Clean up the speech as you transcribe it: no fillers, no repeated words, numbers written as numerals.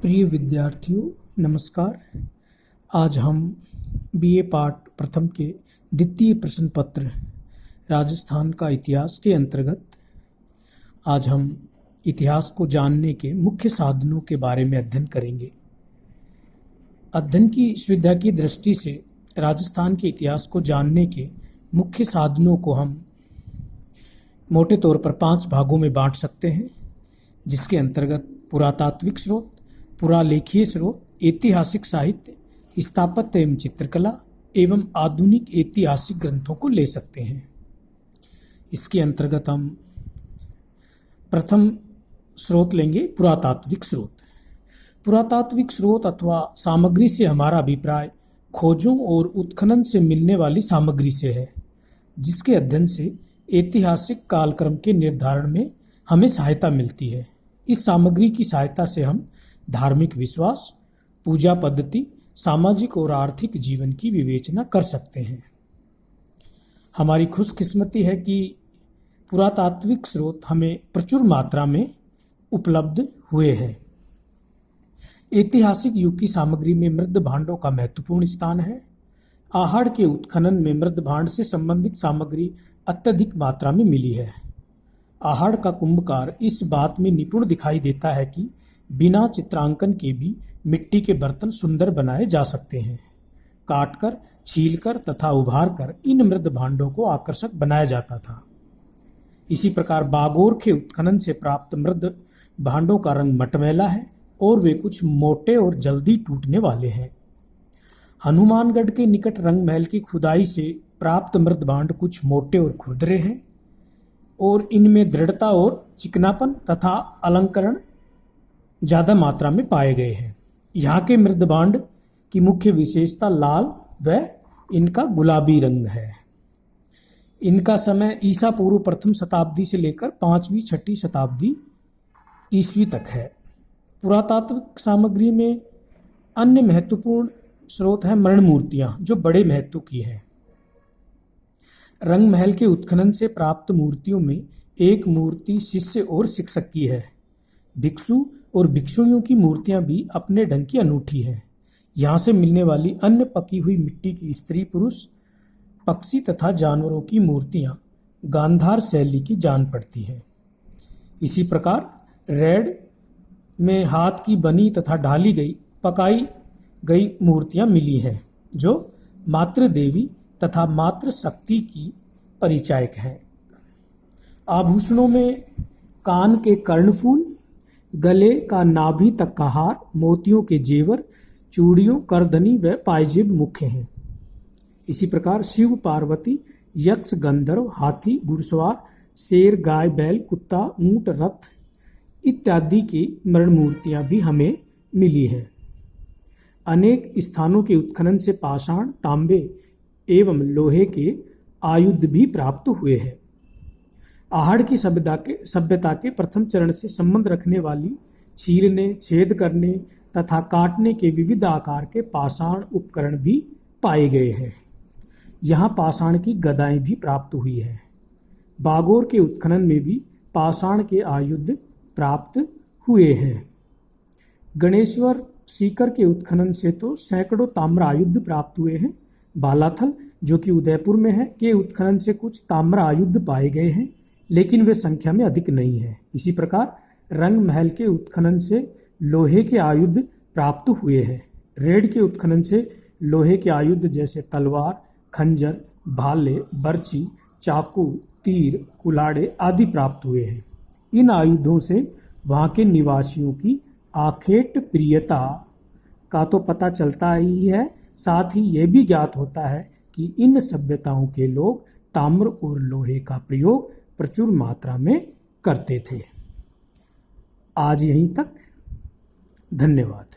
प्रिय विद्यार्थियों, नमस्कार। आज हम बीए पार्ट प्रथम के द्वितीय प्रश्न पत्र राजस्थान का इतिहास के अंतर्गत आज हम इतिहास को जानने के मुख्य साधनों के बारे में अध्ययन करेंगे। अध्ययन की सुविधा की दृष्टि से राजस्थान के इतिहास को जानने के मुख्य साधनों को हम मोटे तौर पर 5 भागों में बांट सकते हैं, जिसके अंतर्गत पुरातात्विक स्रोत, पुरालेखीय स्रोत, ऐतिहासिक साहित्य, स्थापत्य एवं चित्रकला एवं आधुनिक ऐतिहासिक ग्रंथों को ले सकते हैं। इसके अंतर्गत हम प्रथम स्रोत लेंगे पुरातात्विक स्रोत। पुरातात्विक स्रोत अथवा सामग्री से हमारा अभिप्राय खोजों और उत्खनन से मिलने वाली सामग्री से है, जिसके अध्ययन से ऐतिहासिक कालक्रम के निर्धारण में हमें सहायता मिलती है। इस सामग्री की सहायता से हम धार्मिक विश्वास, पूजा पद्धति, सामाजिक और आर्थिक जीवन की विवेचना कर सकते हैं। हमारी खुशकिस्मती है कि पुरातात्विक स्रोत हमें प्रचुर मात्रा में उपलब्ध हुए हैं। ऐतिहासिक युग की सामग्री में मृद भांडों का महत्वपूर्ण स्थान है। आहड़ के उत्खनन में मृद भांड से संबंधित सामग्री अत्यधिक मात्रा में मिली है। आहड़ का कुंभकार इस बात में निपुण दिखाई देता है कि बिना चित्रांकन के भी मिट्टी के बर्तन सुंदर बनाए जा सकते हैं। काटकर, छीलकर तथा उभारकर इन मृद भांडों को आकर्षक बनाया जाता था। इसी प्रकार बागोर के उत्खनन से प्राप्त मृद भांडों का रंग मटमैला है और वे कुछ मोटे और जल्दी टूटने वाले हैं। हनुमानगढ़ के निकट रंग महल की खुदाई से प्राप्त मृद भांड कुछ मोटे और खुरदरे हैं और इनमें दृढ़ता और चिकनापन तथा अलंकरण ज्यादा मात्रा में पाए गए हैं। यहाँ के मृद भांड की मुख्य विशेषता लाल व इनका गुलाबी रंग है। इनका समय ईसा पूर्व प्रथम शताब्दी से लेकर 5वीं-6वीं शताब्दी ईस्वी तक है। पुरातात्विक सामग्री में अन्य महत्वपूर्ण स्रोत है मरण मूर्तियां, जो बड़े महत्व की हैं। रंग महल के उत्खनन से प्राप्त मूर्तियों में एक मूर्ति शिष्य और शिक्षक की है। भिक्षु और भिक्षुणियों की मूर्तियां भी अपने ढंग की अनूठी हैं। यहाँ से मिलने वाली अन्य पकी हुई मिट्टी की स्त्री पुरुष, पक्षी तथा जानवरों की मूर्तियां गांधार शैली की जान पड़ती हैं। इसी प्रकार रेड में हाथ की बनी तथा ढाली गई पकाई गई मूर्तियां मिली हैं, जो मातृ देवी तथा मातृ शक्ति की परिचायक हैं। आभूषणों में कान के कर्णफूल, गले का नाभि तक का हार, मोतियों के जेवर, चूड़ियों, करधनी व पायजेब मुख्य हैं। इसी प्रकार शिव, पार्वती, यक्ष, गंधर्व, हाथी, घुड़सवार, शेर, गाय, बैल, कुत्ता, ऊंट, रथ इत्यादि की मरण मूर्तियां भी हमें मिली हैं। अनेक स्थानों के उत्खनन से पाषाण, तांबे एवं लोहे के आयुध भी प्राप्त हुए हैं। आहड़ की सभ्यता के प्रथम चरण से संबंध रखने वाली चीरने, छेद करने तथा काटने के विविध आकार के पाषाण उपकरण भी पाए गए हैं। यहाँ पाषाण की गदाएं भी प्राप्त हुई है। बागोर के उत्खनन में भी पाषाण के आयुध प्राप्त हुए हैं। गणेश्वर सीकर के उत्खनन से तो सैकड़ों ताम्र आयुध प्राप्त हुए हैं। बालाथल, जो कि उदयपुर में है, के उत्खनन से कुछ ताम्र आयुध पाए गए हैं, लेकिन वे संख्या में अधिक नहीं है। इसी प्रकार रंग महल के उत्खनन से लोहे के आयुध प्राप्त हुए हैं। रेड के उत्खनन से लोहे के आयुध जैसे तलवार, खंजर, भाले, बर्ची, चाकू, तीर, कुलाड़े आदि प्राप्त हुए हैं। इन आयुधों से वहाँ के निवासियों की आखेट प्रियता का तो पता चलता ही है, साथ ही यह भी ज्ञात होता है कि इन सभ्यताओं के लोग ताम्र और लोहे का प्रयोग प्रचुर मात्रा में करते थे। आज यहीं तक। धन्यवाद।